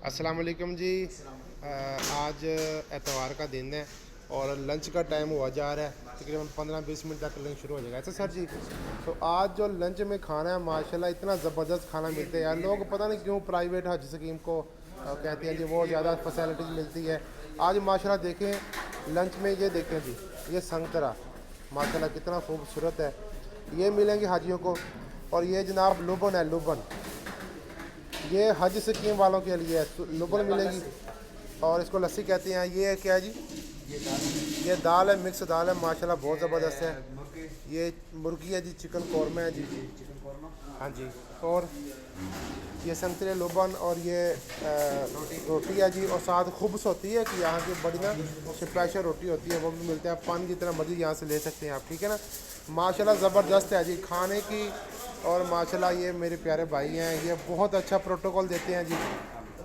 अस्सलाम वालेकुम जी। आज एतवार का दिन है और लंच का टाइम हुआ जा रहा है। तकरीबन 15-20 मिनट तक लंच शुरू हो जाएगा। ऐसा सर जी, तो आज जो लंच में खाना है माशाल्लाह इतना ज़बरदस्त खाना मिलता है यार। लोग पता नहीं क्यों प्राइवेट हज स्कीम को कहते हैं जी, वो ज़्यादा फैसिलिटीज़ मिलती है। आज माशाल्लाह देखें लंच में, ये देखें जी, ये संतरा माशाल्लाह कितना खूबसूरत है, ये मिलेंगे हाजियों को। और ये जनाब लुबन है, लुबन, ये हज स्कीम वालों के लिए है, लुबन मिलेगी। और इसको लस्सी कहते हैं। ये क्या है जी? ये दाल है, मिक्स दाल है, माशाल्लाह बहुत ज़बरदस्त है। ये मुर्गी है जी, चिकन कौरमा है जी। हाँ जी। और ये संतरे लुबन और ये रोटी है जी। और साथ खुब्स होती है कि यहाँ की बड़ी ना स्पेशल रोटी होती है, वो भी मिलता है। पानी जितना मर्जी यहाँ से ले सकते हैं आप, ठीक है ना। माशाल्लाह ज़बरदस्त है जी खाने की। और माशाल्लाह ये मेरे प्यारे भाई हैं, ये बहुत अच्छा प्रोटोकॉल देते हैं जी।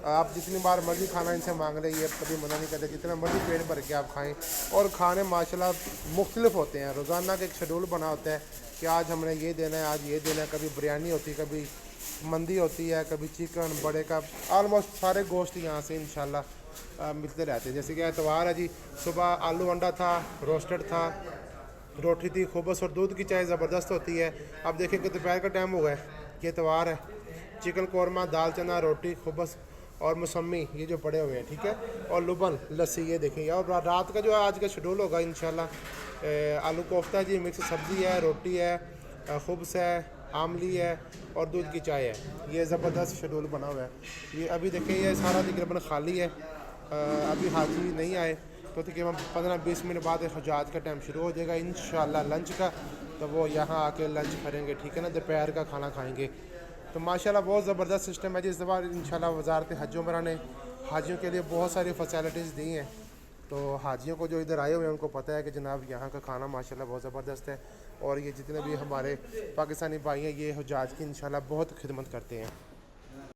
आप जितनी बार मर्ज़ी खाना इनसे मांग लें, ये कभी मना नहीं करते, जितना मर्ज़ी पेट भर के आप खाएं। और खाने माशाल्लाह मुख्तलिफ होते हैं, रोज़ाना का एक शेड्यूल बना होता है कि आज हमने ये देना है, आज ये देना है। कभी बिरयानी होती है, कभी मंदी होती है, कभी चिकन बड़े का, ऑलमोस्ट सारे गोश्त यहाँ से इंशाल्लाह मिलते रहते हैं। जैसे कि एतवार है जी, सुबह आलू अंडा था, रोस्टेड था, रोटी थी, खुबस और दूध की चाय ज़बरदस्त होती है। अब देखें कि दोपहर का टाइम हो गया है, ये इतवार है। चिकन कौरमा, दाल चना, रोटी, खुबस और मौसमी ये जो पड़े हुए हैं, ठीक है। और लुबन लस्सी, ये देखें। और रात का जो आज का शेड्यूल होगा इंशाल्लाह, आलू कोफ्ता जी, मिक्स सब्ज़ी है, रोटी है, खुबस है, आमली है और दूध की चाय है। ये ज़बरदस्त शेड्यूल बना हुआ है। ये अभी देखें, ये सारा तकरीबन खाली है, अभी हाजी नहीं आए, तो तकरीबन 15-20 मिनट बाद हजात का टाइम शुरू हो जाएगा इंशाल्लाह लंच का। तो वो यहाँ आके लंच करेंगे, ठीक है ना, दोपहर का खाना खाएंगे। तो माशाल्लाह बहुत ज़बरदस्त सिस्टम है जी। इस बार इंशाल्लाह वज़ारत हज व उमरा ने हाजियों के लिए बहुत सारी फैसिलिटीज़ दी हैं। तो हाजियों को जो इधर आए हुए हैं उनको पता है कि जनाब यहाँ का खाना माशाल्लाह बहुत ज़बरदस्त है। और ये जितने भी हमारे पाकिस्तानी भाई हैं, ये हुज्जाज की इंशाल्लाह बहुत खिदमत करते हैं।